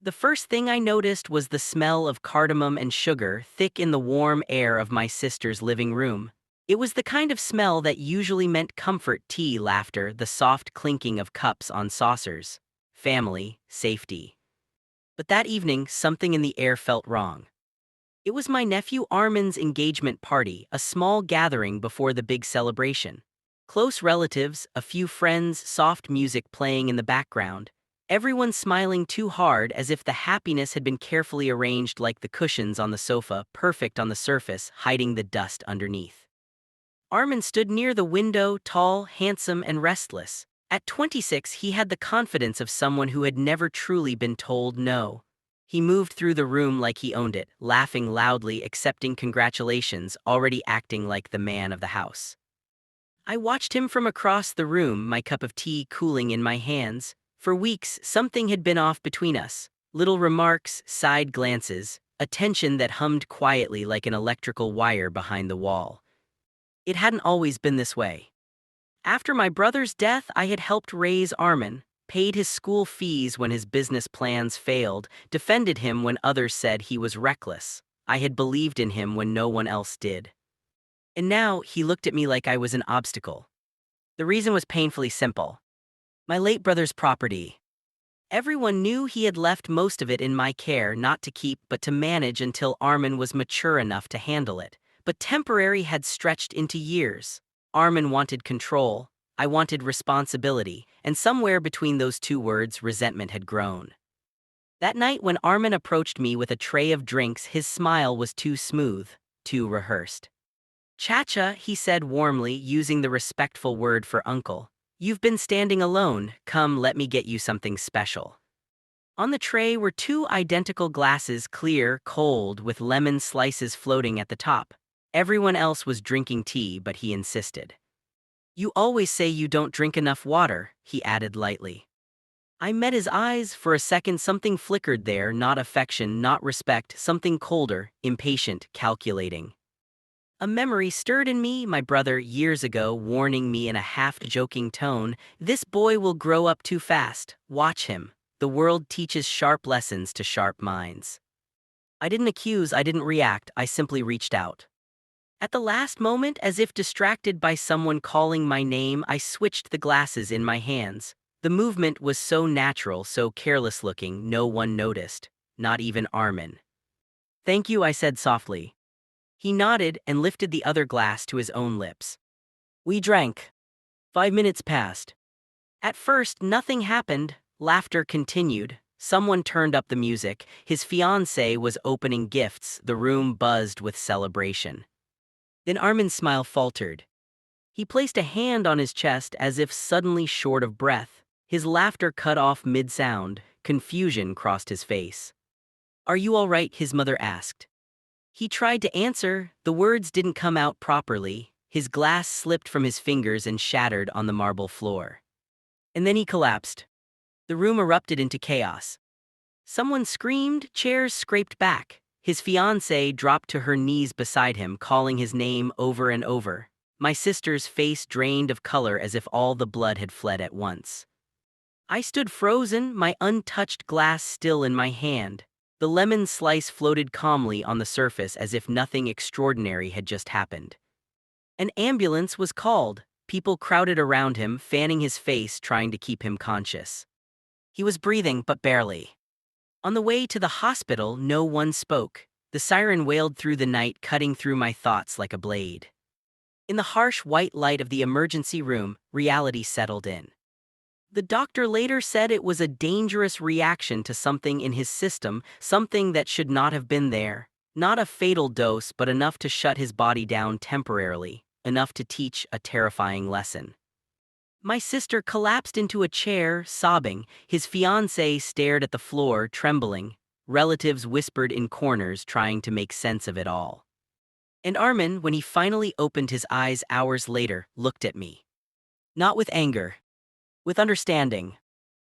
The first thing I noticed was the smell of cardamom and sugar thick in the warm air of my sister's living room. It was the kind of smell that usually meant comfort, tea, laughter, the soft clinking of cups on saucers. Family, safety. But that evening, something in the air felt wrong. It was my nephew Armin's engagement party, a small gathering before the big celebration. Close relatives, a few friends, soft music playing in the background. Everyone smiling too hard as if the happiness had been carefully arranged like the cushions on the sofa, perfect on the surface, hiding the dust underneath. Armin stood near the window, tall, handsome, and restless. At 26, he had the confidence of someone who had never truly been told no. He moved through the room like he owned it, laughing loudly, accepting congratulations, already acting like the man of the house. I watched him from across the room, my cup of tea cooling in my hands. For weeks, something had been off between us. Little remarks, side glances, a tension that hummed quietly like an electrical wire behind the wall. It hadn't always been this way. After my brother's death, I had helped raise Armin, paid his school fees when his business plans failed, defended him when others said he was reckless. I had believed in him when no one else did. And now he looked at me like I was an obstacle. The reason was painfully simple. My late brother's property. Everyone knew he had left most of it in my care, not to keep but to manage until Armin was mature enough to handle it. But temporary had stretched into years. Armin wanted control, I wanted responsibility, and somewhere between those two words, resentment had grown. That night when Armin approached me with a tray of drinks, his smile was too smooth, too rehearsed. "Chacha," he said warmly, using the respectful word for uncle. "You've been standing alone, come let me get you something special." On the tray were two identical glasses, clear, cold, with lemon slices floating at the top. Everyone else was drinking tea, but he insisted. "You always say you don't drink enough water," he added lightly. I met his eyes. For a second something flickered there, not affection, not respect, something colder, impatient, calculating. A memory stirred in me, my brother years ago warning me in a half-joking tone, "This boy will grow up too fast, watch him. The world teaches sharp lessons to sharp minds." I didn't accuse, I didn't react, I simply reached out. At the last moment, as if distracted by someone calling my name, I switched the glasses in my hands. The movement was so natural, so careless-looking, no one noticed, not even Armin. "Thank you," I said softly. He nodded and lifted the other glass to his own lips. We drank. 5 minutes passed. At first, nothing happened. Laughter continued. Someone turned up the music. His fiancée was opening gifts. The room buzzed with celebration. Then Armin's smile faltered. He placed a hand on his chest as if suddenly short of breath. His laughter cut off mid-sound. Confusion crossed his face. "Are you all right?" his mother asked. He tried to answer. The words didn't come out properly. His glass slipped from his fingers and shattered on the marble floor. And then he collapsed. The room erupted into chaos. Someone screamed, chairs scraped back. His fiancée dropped to her knees beside him, calling his name over and over. My sister's face drained of color as if all the blood had fled at once. I stood frozen, my untouched glass still in my hand. The lemon slice floated calmly on the surface as if nothing extraordinary had just happened. An ambulance was called. People crowded around him, fanning his face, trying to keep him conscious. He was breathing, but barely. On the way to the hospital, no one spoke. The siren wailed through the night, cutting through my thoughts like a blade. In the harsh white light of the emergency room, reality settled in. The doctor later said it was a dangerous reaction to something in his system, something that should not have been there. Not a fatal dose, but enough to shut his body down temporarily, enough to teach a terrifying lesson. My sister collapsed into a chair, sobbing. His fiancée stared at the floor, trembling. Relatives whispered in corners, trying to make sense of it all. And Armin, when he finally opened his eyes hours later, looked at me. Not with anger, with understanding.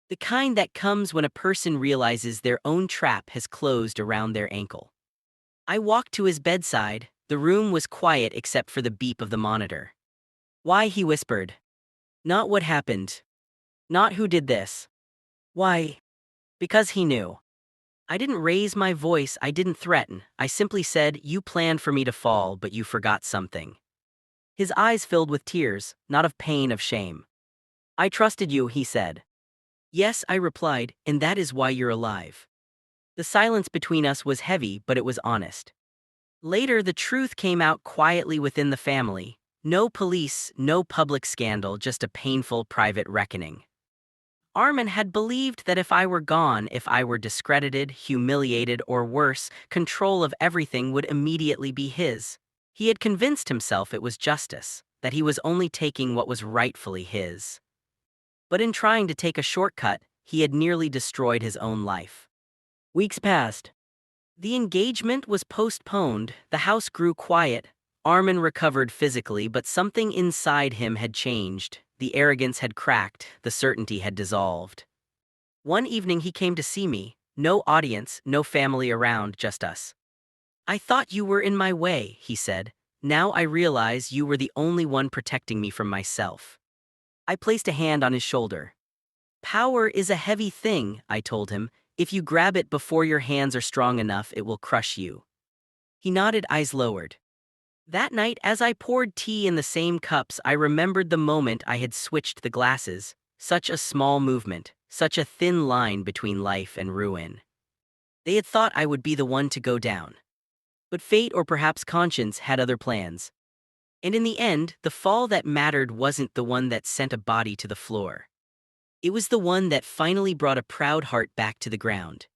The kind that comes when a person realizes their own trap has closed around their ankle. I walked to his bedside. The room was quiet except for the beep of the monitor. "Why?" he whispered. Not what happened. Not who did this. Why? Because he knew. I didn't raise my voice, I didn't threaten. I simply said, "You planned for me to fall, but you forgot something." His eyes filled with tears, not of pain, of shame. "I trusted you," he said. "Yes," I replied, "and that is why you're alive." The silence between us was heavy, but it was honest. Later, the truth came out quietly within the family. No police, no public scandal, just a painful private reckoning. Armin had believed that if I were gone, if I were discredited, humiliated, or worse, control of everything would immediately be his. He had convinced himself it was justice, that he was only taking what was rightfully his. But in trying to take a shortcut, he had nearly destroyed his own life. Weeks passed. The engagement was postponed, the house grew quiet. Armin recovered physically, but something inside him had changed. The arrogance had cracked, the certainty had dissolved. One evening he came to see me, no audience, no family around, just us. "I thought you were in my way," he said. "Now I realize you were the only one protecting me from myself." I placed a hand on his shoulder. "Power is a heavy thing," I told him. "If you grab it before your hands are strong enough, it will crush you." He nodded, eyes lowered. That night, as I poured tea in the same cups, I remembered the moment I had switched the glasses. Such a small movement, such a thin line between life and ruin. They had thought I would be the one to go down. But fate, or perhaps conscience, had other plans. And in the end, the fall that mattered wasn't the one that sent a body to the floor. It was the one that finally brought a proud heart back to the ground.